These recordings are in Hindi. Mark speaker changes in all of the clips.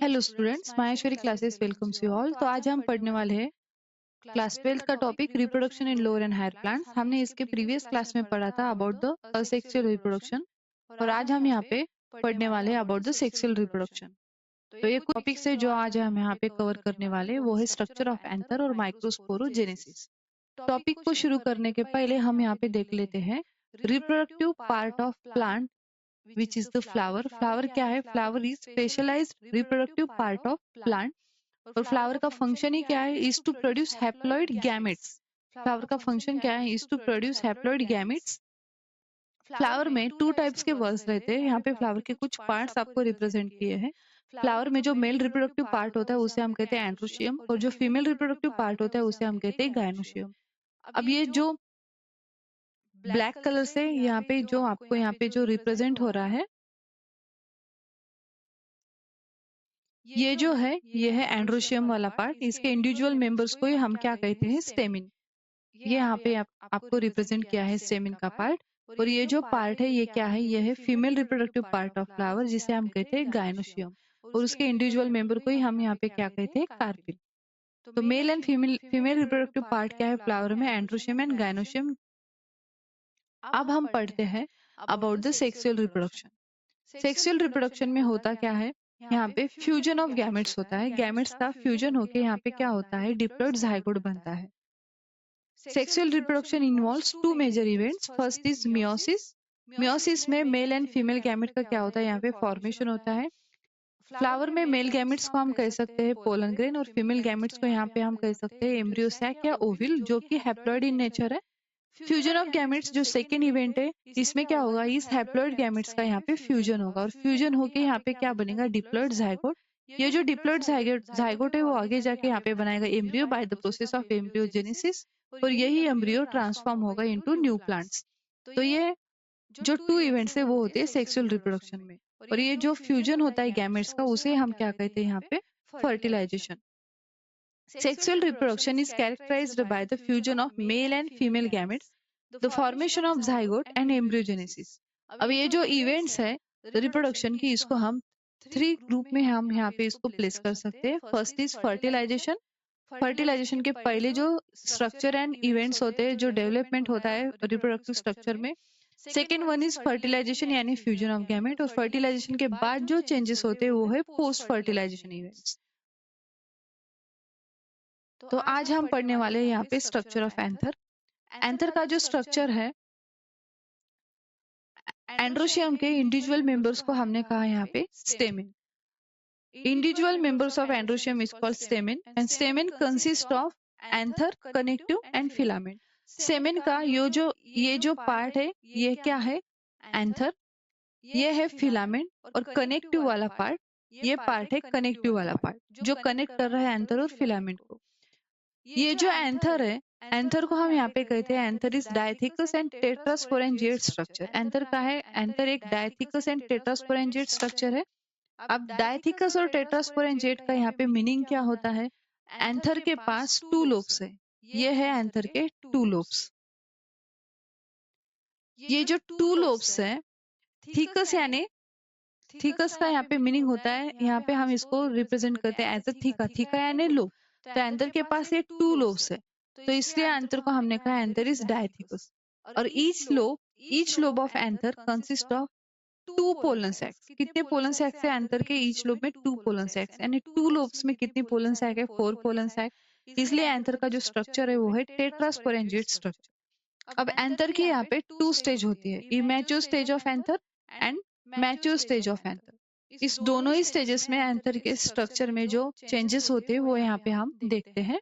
Speaker 1: Hello students, Maheshwari classes welcomes you all. तो आज हम पढ़ने वाले हैं क्लास 12 का topic reproduction in lower and higher plants. हमने इसके प्रीवियस क्लास में पढ़ा था अबाउट द असेक्सुअल रिप्रोडक्शन और आज हम यहाँ पे पढ़ने वाले हैं अबाउट द सेक्सुअल रिप्रोडक्शन। तो ये टॉपिक्स है जो आज हम यहाँ पे कवर करने वाले हैं, वो है स्ट्रक्चर ऑफ एंथर और माइक्रोस्पोरोजेनेसिस। टॉपिक को शुरू करने के पहले हम यहाँ पे देख लेते हैं reproductive part of plant which is the flower. Flower क्या है? Flower is specialized reproductive part of plant और फ्लावर का फंक्शन ही क्या है? Is to produce haploid gametes. Flower का फंक्शन क्या है? Is to produce haploid gametes. Flower में टू टाइप्स के वर्ड्स रहते हैं। यहाँ पे फ्लावर के कुछ पार्ट्स आपको रिप्रेजेंट किए हैं। फ्लावर में जो मेल रिप्रोडक्टिव पार्ट होता है उसे हम कहते हैं एंड्रोशियम और जो फीमेल रिप्रोडक्टिव पार्ट होता है उसे हम कहते हैं गायनोशियम। अब ये जो ब्लैक कलर से यहाँ पे जो आपको यहाँ पे जो रिप्रेजेंट हो रहा है, ये जो है ये है एंड्रोशियम वाला पार्ट। इसके इंडिविजुअल मेंबर्स को ही हम क्या कहते हैं? स्टेमिन। ये यहाँ पे आपको रिप्रेजेंट किया है स्टेमिन का पार्ट। और ये जो पार्ट है ये क्या है? ये है female reproductive part of flower जिसे हम कहते हैं गायनोशियम और उसके इंडिविजुअल मेंबर को ही हम यहाँ पे क्या कहते हैं? कार्पिल। तो mail and female reproductive part क्या है फ्लावर में? Androecium and gynoecium. अब हम पढ़ते हैं about the sexual reproduction. Sexual reproduction में होता क्या है? यहाँ पे फ्यूजन ऑफ गैमेट्स होता है। गैमेट्स का फ्यूजन होके यहाँ पे क्या होता है? डिप्लॉइड जाइगोट बनता है। Sexual reproduction involves two major events. First is meiosis. Meiosis में मेल एंड फीमेल गैमेट का क्या होता है? यहाँ पे फॉर्मेशन होता है। फ्लावर में मेल गैमेट्स को हम कह सकते हैं पोलन ग्रेन और फीमेल गैमेट्स को यहाँ पे हम कह सकते हैं एम्ब्रियो सैक या ओविल, जो कि हैप्लॉइड इन नेचर है। फ्यूजन ऑफ गैमेट्स जो सेकेंड इवेंट है, इसमें क्या होगा? इस हैप्लॉइड गैमेट्स का यहाँ पे फ्यूजन होगा और फ्यूजन होके यहाँ पे क्या बनेगा? Diploid zygote. ये जो डिप्लॉइड जाइगोट है वो आगे जाके यहाँ पे बनाएगा embryo by the process of embryogenesis और यही एम्ब्रियो ट्रांसफॉर्म होगा इनटू न्यू प्लांट्स। तो ये जो टू इवेंट्स है वो होते हैं सेक्सुअल रिप्रोडक्शन में और ये जो फ्यूजन होता है गैमेट्स का उसे हम क्या कहते हैं यहाँ पे? Fertilisation. Sexual reproduction is characterized by the fusion of male and female gametes, the formation of zygote and embryogenesis. अब ये जो इवेंट्स है रिप्रोडक्शन की, इसको हम थ्री ग्रुप में हम यहाँ पे इसको प्लेस कर सकते हैं। First is fertilisation. फर्टिलाइजेशन के पहले जो स्ट्रक्चर एंड इवेंट्स होते हैं, जो डेवलपमेंट होता है रिप्रोडक्टिव स्ट्रक्चर में। सेकेंड वन इज फर्टिलाइजेशन यानी फ्यूजन ऑफ गैमेट और फर्टिलाइजेशन के बाद जो चेंजेस होते हैं वो है पोस्ट फर्टिलाइजेशन इवेंट्स। तो आज हम पढ़ने वाले हैं यहाँ पे स्ट्रक्चर ऑफ एंथर। एंथर का जो स्ट्रक्चर है, एंड्रोशियम के इंडिविजुअल मेंबर्स को हमने कहा यहाँ पे stamen. Individual members of androecium is called stamen and stamen consist of anther, connective and filament. Stamen का ये जो पार्ट है ये क्या है? एंथर। ये है फिलामेंट और कनेक्टिव वाला पार्ट, ये पार्ट है कनेक्टिव वाला पार्ट जो कनेक्ट कर रहा है एंथर और फिलामेंट को। ये जो एंथर है, एंथर को हम यहाँ पे कहते हैं anther is dithecous and tetrasporangiate structure. Anther का है, एंथर एक डायथिकस एंड टेट्रास्पोरेंजिएट स्ट्रक्चर है। अब डायथिकस और टेट्रास्पोरेंजिएट का यहाँ पे मीनिंग क्या होता है? एंथर के पास टू लोब्स है। ये है एंथर के टू लोब्स। ये जो टू लोब्स है, थीकस यानी थीकस का यहाँ पे मीनिंग होता है, यहाँ पे हम इसको रिप्रेजेंट करते हैं एज अ थीका। थीका यानी लोब। तो एंथर के पास ये टू लोब्स है, तो इसलिए एंथर को हमने कहा एंथर इज डायथिकस। और each lobe of anther consist of two pollen sacs. कितने पोलन सैक्स है एंथर के? ईच लोब में टू पोलन सैक्स, यानी टू लोब्स में कितनी पोलन सैक है? Four pollen sac. इसलिए एंथर का जो स्ट्रक्चर है वो है टेट्रास्पोरेंजिएट स्ट्रक्चर। अब एंथर की यहाँ पे टू स्टेज होती है, immature stage of anther and mature stage of anther. इस दोनों ही स्टेजेस में एंथर के स्ट्रक्चर में जो चेंजेस होते हैं वो यहाँ पे हम देखते हैं।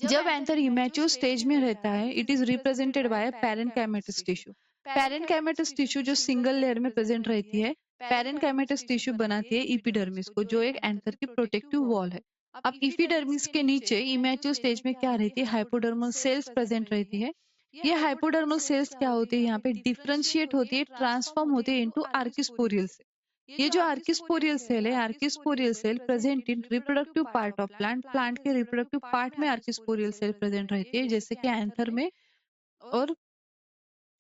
Speaker 1: जब एंथर इमैच्योर स्टेज में रहता है, it is represented bye parenchymatous tissue. Parenchymatous tissue जो सिंगल लेयर में प्रेजेंट रहती है, पैरेन्काइमेटस टिश्यू बनाती है इपिडर्मिस को, जो एक एंथर की प्रोटेक्टिव वॉल है। अब इपिडर्मिस के नीचे इमैच्योर स्टेज में क्या रहती है? हाइपोडर्मल सेल्स प्रेजेंट रहती है। ये हाइपोडर्मल सेल्स क्या होती है? यहाँ पे डिफरेंशिएट होती है, ट्रांसफॉर्म होती है इनटू आर्किस्पोरियल सेल। ये जो आर्किस्पोरियल सेल है, archesporial cell present in reproductive part of plant. Plant के रिप्रोडक्टिव पार्ट में आर्किस्पोरियल सेल प्रेजेंट रहती है, जैसे कि एंथर में और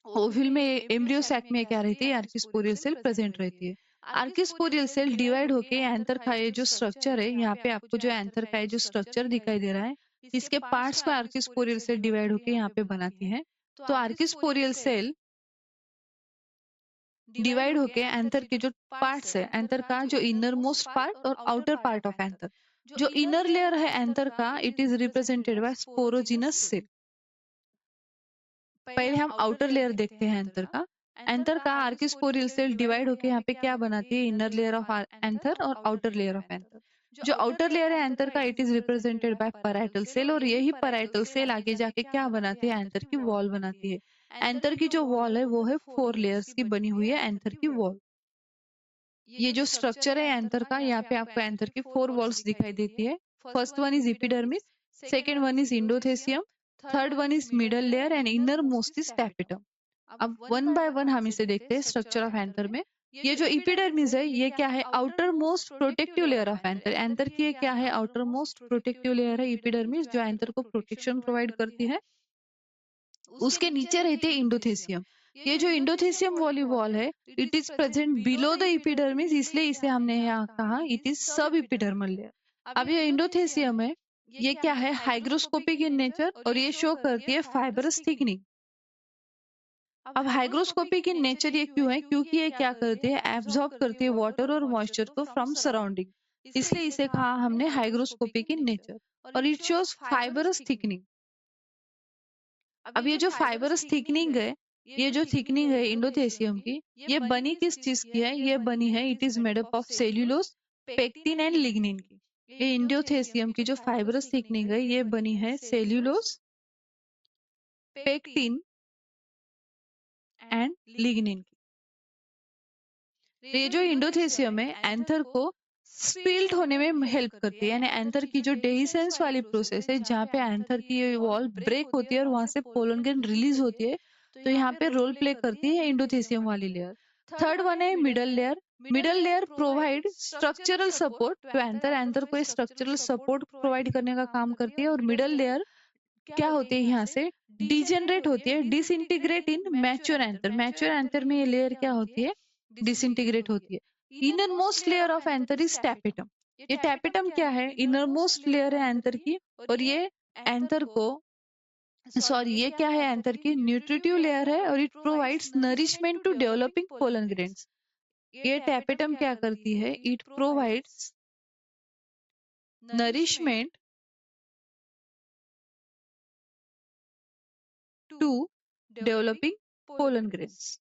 Speaker 1: ओविल में, एम्ब्रियो सैक में क्या रहती है? आर्किस्पोरियल सेल प्रेजेंट रहती है। आर्किस्पोरियल सेल डिवाइड होके एंथर का ये जो स्ट्रक्चर है, यहाँ पे आपको जो एंथर का ये जो स्ट्रक्चर दिखाई दे रहा है, इसके पार्ट्स को आर्किस्पोरियल सेल डिवाइड होके यहाँ पे बनाती है। तो आर्किस्पोरियल सेल डिवाइड होके एंथर के जो पार्ट्स है, एंथर का जो इनर मोस्ट पार्ट और आउटर पार्ट ऑफ एंथर, जो इनर लेयर है एंथर का, it is represented by sporogenous cell. पहले हम आउटर लेयर देखते हैं एंथर का। एंथर का आर्किस्पोरियल सेल डिवाइड होके यहाँ पे क्या बनाती है, इनर लेयर ऑफ एंथर और आउटर लेयर ऑफ एंथर। जो आउटर लेयर है एंथर का, it is represented by parietal cell, और यही पैराइटल सेल आगे जाके क्या बनाती है, एंथर की वॉल बनाती है। एंथर की जो वॉल है वो है 4 लेयर्स की बनी हुई है एंथर की वॉल। ये जो स्ट्रक्चर है एंथर का, यहाँ पे आपको एंथर की 4 वॉल्स दिखाई देती है। First one is epidermis, second one is endothecium, third one is middle layer and inner most is tapetum. अब वन बाय वन हम इसे देखते हैं स्ट्रक्चर ऑफ एंथर में। ये जो इपिडर्मिस है, ये क्या है, outer most protective layer of anther. Anther की ये क्या है, आउटर मोस्ट प्रोटेक्टिव लेयर है इपिडर्मिस, जो एंथर को प्रोटेक्शन प्रोवाइड करती है। उसके नीचे रहती है इंडोथेसियम। ये जो इंडोथेसियम वाली वॉल है, it is present below the epidermis, इसलिए इसे हमने यहाँ कहा इट इज सब इपिडर्मल लेयर। अब ये इंडोथेसियम है, ये क्या है, हाइग्रोस्कोपिक इन नेचर, और ये शो करती है फाइबरस थिकनिंग। अब हाइग्रोस्कोपिक इन नेचर ये क्यों है, क्योंकि ये क्या करती है, एब्जॉर्ब करती है वाटर और मॉइस्चर को फ्रॉम सराउंडिंग, इसलिए इसे कहा हमने हाइग्रोस्कोपिक इन नेचर। और इट शोज फाइबरस थिकनिंग। अब ये जो फाइबरस थिकनिंग है, ये जो थिकनिंग है इंडोथेसियम की, ये बनी किस चीज की है, ये बनी है, it is made up of cellulose, pectin and lignin की। ये इंडोथेसियम की जो फाइबरस थिकनिंग है, ये बनी है सेल्यूलोज, पेक्टिन एंड लिग्निन की। तो ये जो इंडोथेसियम है एंथर को स्पिल्ट होने में हेल्प करती है, यानी एंथर की जो डेहिसेंस वाली प्रोसेस है, जहाँ पे एंथर की ये वॉल ब्रेक होती है और वहां से पोलन ग्रेन रिलीज होती है, तो यहाँ पे रोल प्ले करती है इंडोथेसियम वाली लेयर। थर्ड वन है middle layer. Middle layer provide structural support to anther. Anther को स्ट्रक्चरल सपोर्ट प्रोवाइड करने का काम करती है। और मिडल लेयर क्या होती है, यहाँ से डिजेनरेट होती है, disintegrate in mature anther. Mature anther में ये लेयर क्या होती है, डिसइंटीग्रेट होती है। Inner most layer of anther is tapetum. ये टैपिटम क्या है, इनर मोस्ट लेयर है एंथर की, और ये एंथर को ये क्या है, एंथर की न्यूट्रिटिव लेयर है, और it provides nourishment to developing pollen grains. ये टैपिटम क्या करती है, it provides nourishment to developing pollen grains.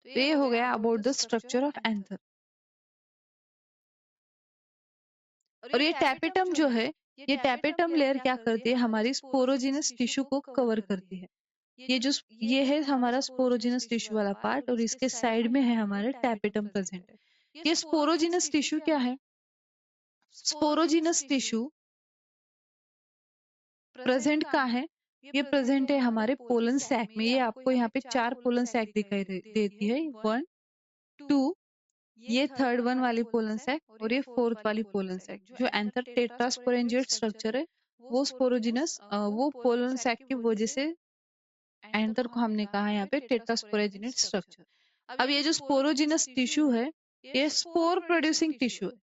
Speaker 1: तो ये हो गया about the structure of anther. और ये टैपेटम जो है, ये टैपेटम लेयर क्या करती है, हमारी स्पोरोजिनस टिश्यू को कवर करती है। ये है हमारा स्पोरोजिनस टिश्यू वाला पार्ट, और इसके साइड में है हमारे टैपेटम प्रेजेंट है। ये स्पोरोजिनस टिश्यू क्या है, स्पोरोजिनस टिश्यू प्रेजेंट कहाँ है, ये प्रेजेंट है हमारे पोलन सैक में। ये आपको यहाँ पे 4 पोलन सैक दिखाई देती है, 1 2, ये थर्ड वन वाली पोलन सैक, और ये फोर्थ वाली पोलन सैक। जो एंथर टेट्रास्पोरेंजिएट स्ट्रक्चर है, वो स्पोरोजिनस वो पोलन सैक की वजह से एंथर को हमने कहा यहाँ पे टेट्रास्पोरेंजिएट स्ट्रक्चर। अब ये जो स्पोरोजिनस टिश्यू है, ये स्पोर प्रोड्यूसिंग टिश्यू है।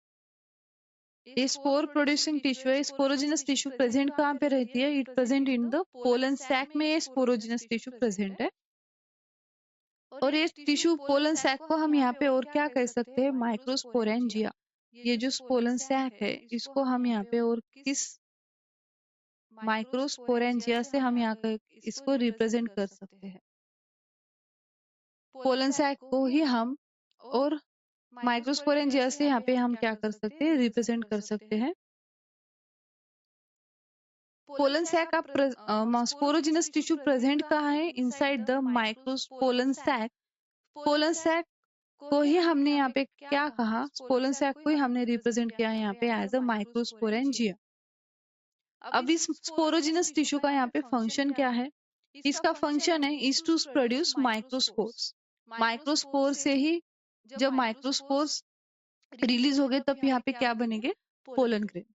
Speaker 1: ये स्पोर प्रोड्यूसिंग टिश्यू है। स्पोरोजिनस टिश्यू प्रेजेंट कहाँ पे रहती है, it present in the pollen sac में ये स्पोरोजिनस टिश्यू प्रेजेंट है। और ये टिश्यू पोलन सैक को हम यहाँ पे और क्या कह सकते हैं, माइक्रोस्पोरेंजिया। ये जो पोलन सैक है, इसको हम यहाँ पे और किस माइक्रोस्पोरेंजिया से हम यहाँ इसको रिप्रेजेंट कर सकते हैं। पोलन सैक को ही हम और माइक्रोस्पोरेंजिया से यहाँ पे हम क्या कर सकते हैं, रिप्रेजेंट कर सकते हैं। पोलन सैक आप स्पोरोजिनस टिश्यू प्रेजेंट कहाँ है, inside the micro pollen sac. Pollen sac को ही हमने यहाँ पे क्या कहा, पोलन सैक को ही हमने रिप्रेजेंट किया है यहाँ पे एज अ माइक्रोस्पोरेंजिया। अब इस स्पोरोजिनस टिश्यू का यहाँ पे फंक्शन क्या है, इसका फंक्शन है is to produce microspores. Microspore से ही जब माइक्रोस्पोर्स रिलीज हो गए, तब यहाँ पे क्या बनेंगे, पोलन ग्रेन।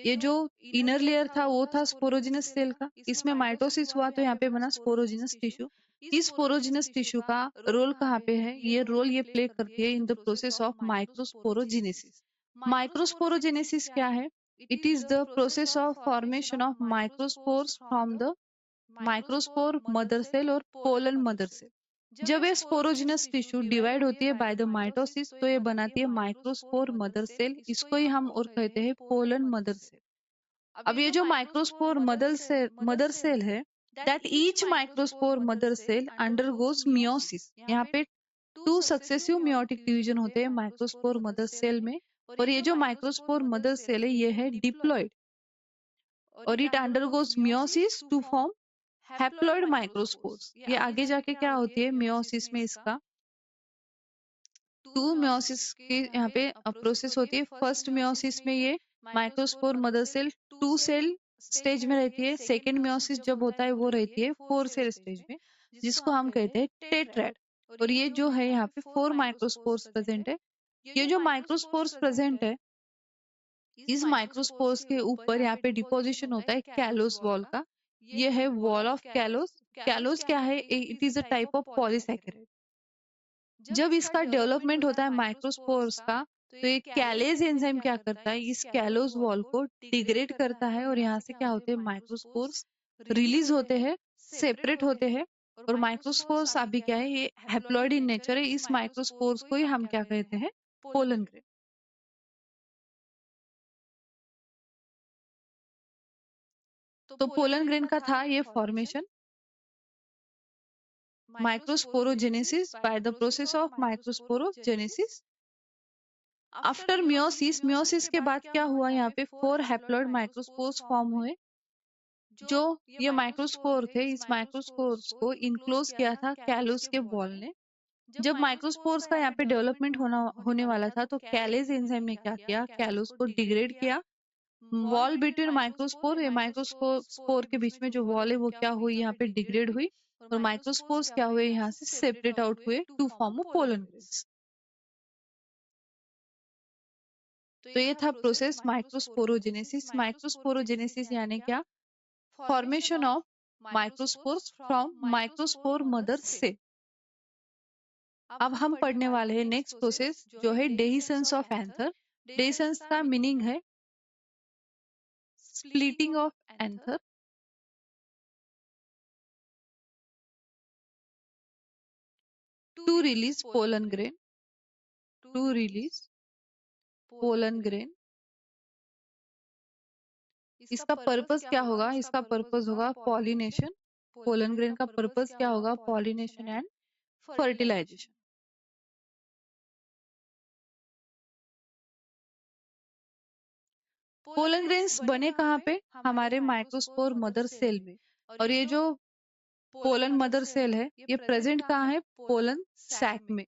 Speaker 1: ये जो इनर लेयर था वो था स्पोरोजिनस सेल का, इसमें माइटोसिस हुआ तो यहाँ पे बना स्पोरोजिनस टिश्यू। इस स्पोरोजिनस टिश्यू का रोल कहाँ पे है? ये रोल ये प्ले करती है in the process of microsporogenesis. Microsporogenesis क्या है? It is the process of formation of microspores from the microspore mother cell और पोलन मदर सेल। जब ये स्पोरोजिनस टिश्यू डिवाइड होती है बाय द माइटोसिस तो ये बनाती है माइक्रोस्पोर मदर सेल, इसको ही हम और कहते हैं पोलन मदर सेल। अब ये जो माइक्रोस्पोर मदर सेल है, that each microspore mother cell undergoes meiosis. यहाँ पे 2 सक्सेसिव मियोटिक डिवीजन होते हैं माइक्रोस्पोर मदर सेल में, और ये जो माइक्रोस्पोर मदर सेल है ये है डिप्लॉइड, और it undergoes meiosis to form haploid microspores. ये आगे जाके क्या होती है मियोसिस में, इसका 2 मियोसिस की यहाँ पे प्रोसेस होती है। फर्स्ट मियोसिस में ये microspore mother cell 2 cell stage में रहती है। सेकेंड मियोसिस जब होता है वो रहती है 4 सेल स्टेज में, जिसको हम कहते हैं टेट्रैड। और ये जो है यहाँ पे 4 माइक्रोस्पोर्स प्रेजेंट है। ये जो माइक्रोस्पोर्स प्रेजेंट है, इस माइक्रोस्पोर्स के ऊपर यहाँ पे डिपोजिशन होता है कैलोस वॉल का। ये है वॉल ऑफ कैलोस। कैलोस क्या है? It is a type of polysaccharide. जब इसका डेवलपमेंट होता है माइक्रोस्पोर्स का, तो ये कैलेज एंजाइम क्या करता है? इस कैलोस वॉल को डिग्रेड करता है, और यहाँ से क्या होते हैं माइक्रोस्पोर्स रिलीज होते हैं, सेपरेट होते हैं। और माइक्रोस्पोर्स अभी क्या है? ये हैप्लॉइड इन नेचर है। इस माइक्रोस्पोर्स को ही हम क्या कहते हैं? Pollen grain. तो पोलन ग्रेन का था ये formation, microsporogenesis, by the process of microsporogenesis. After meiosis, meiosis के बाद क्या हुआ? यहाँ पे 4 हैप्लॉइड माइक्रोस्पोर्स फॉर्म हुए। जो ये माइक्रोस्पोर थे, इस माइक्रोस्पोर्स को इनक्लोज किया था कैलोस के वॉल ने। जब माइक्रोस्पोर्स का यहाँ पे डेवलपमेंट होने वाला था, तो कैलेज एंजाइम ने क्या किया? कैलोस को डिग्रेड किया। वॉल बिटवीन माइक्रोस्पोर, ये माइक्रोस्पोर स्पोर के बीच में जो वॉल है वो क्या हुई? यहाँ पे डिग्रेड हुई, और माइक्रोस्पोर्स क्या हुए? यहाँ से सेपरेट आउट हुए टू फॉर्म पोलन ग्रेन्स। तो ये था प्रोसेस माइक्रोस्पोरोजेनेसिस। माइक्रोस्पोरोजेनेसिस यानी क्या? Formation of microspores from microspore mother से। अब हम पढ़ने वाले हैं नेक्स्ट प्रोसेस, जो है डेhiscence ऑफ एंथर। डेhiscence का मीनिंग है splitting of anther to release pollen grain, to release pollen grain. इसका पर्पस क्या होगा? इसका पर्पस होगा पॉलिनेशन। पोलन ग्रेन का पर्पस क्या होगा? Pollination and fertilization. Pollen grains बने कहाँ पे? हमारे माइक्रोस्पोर मदर सेल में। और ये जो पोलन मदर सेल है, ये प्रेजेंट कहाँ है? पोलन सैक में।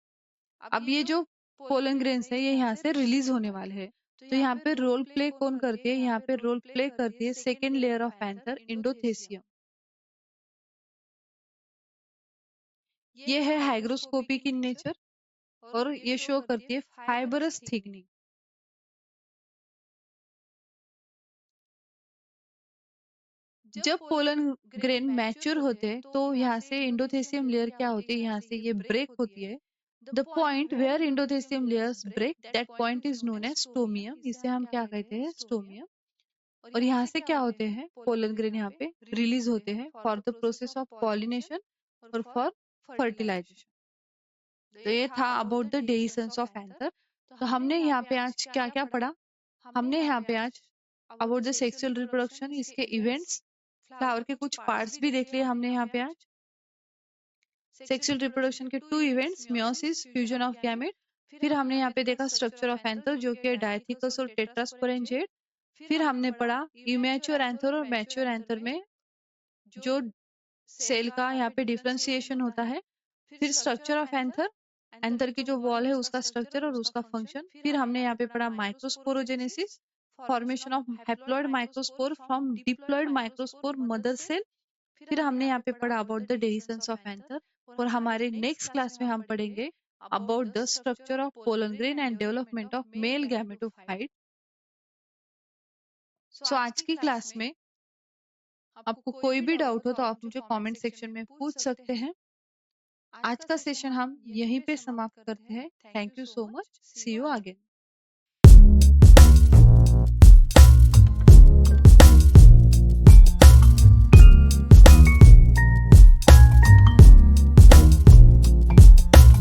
Speaker 1: अब ये जो पोलन ग्रेन्स है, ये यहाँ से रिलीज होने वाले हैं। तो यहाँ पे रोल प्ले कौन करती है? यहाँ पे रोल प्ले करती है सेकेंड लेयर ऑफ एंथर, इंडोथेसियम। ये है हाइग्रोस्कोपिक इन नेचर, और ये शो करती है फाइबरस थिकनिंग। जब पोलन ग्रेन मैच्योर होते हैं, तो यहाँ से इंडोथेसियम लेयर क्या होती है? यहाँ से ये ब्रेक होती है। The point where endothecium layers break, that point is known as stomium. इसे हम क्या कहते हैं? स्टोमियम। और यहाँ से क्या होते हैं? पोलन ग्रेन यहाँ पे रिलीज होते हैं for the process of pollination और फॉर फर्टिलाइजेशन। तो ये था about the dehiscence of anther. तो हमने यहाँ पे आज क्या क्या पढ़ा? हमने यहाँ पे आज अबाउट द सेक्सुअल रिप्रोडक्शन, इसके इवेंट्स, फ्लावर के कुछ पार्ट्स भी देख लिए हमने यहाँ पे आज। सेक्सुअल रिप्रोडक्शन के 2 events, meiosis, fusion of gamete. फिर हमने यहाँ पे देखा स्ट्रक्चर ऑफ एंथर, जो कि डायथिकस और टेट्रास्पोरेंजिएट। फिर हमने पढ़ा इमेच्योर एंथर और मैच्योर एंथर में जो सेल का यहाँ पे डिफरेंशिएशन होता है। फिर स्ट्रक्चर ऑफ एंथर, एंथर की जो वॉल है उसका स्ट्रक्चर और उसका फंक्शन। फिर हमने यहाँ पे पढ़ा microsporogenesis, formation of haploid microspore from diploid microspore mother cell. फिर हमने यहाँ पे पढ़ा about the dehiscence of anther. और हमारे नेक्स्ट क्लास में हम पढ़ेंगे about the structure of pollen grain and development of male gametophyte. So आज की क्लास में आपको कोई भी डाउट हो तो आप मुझे कमेंट सेक्शन में पूछ सकते हैं। आज का सेशन हम यहीं पे समाप्त करते हैं। Thank you so much. See you again.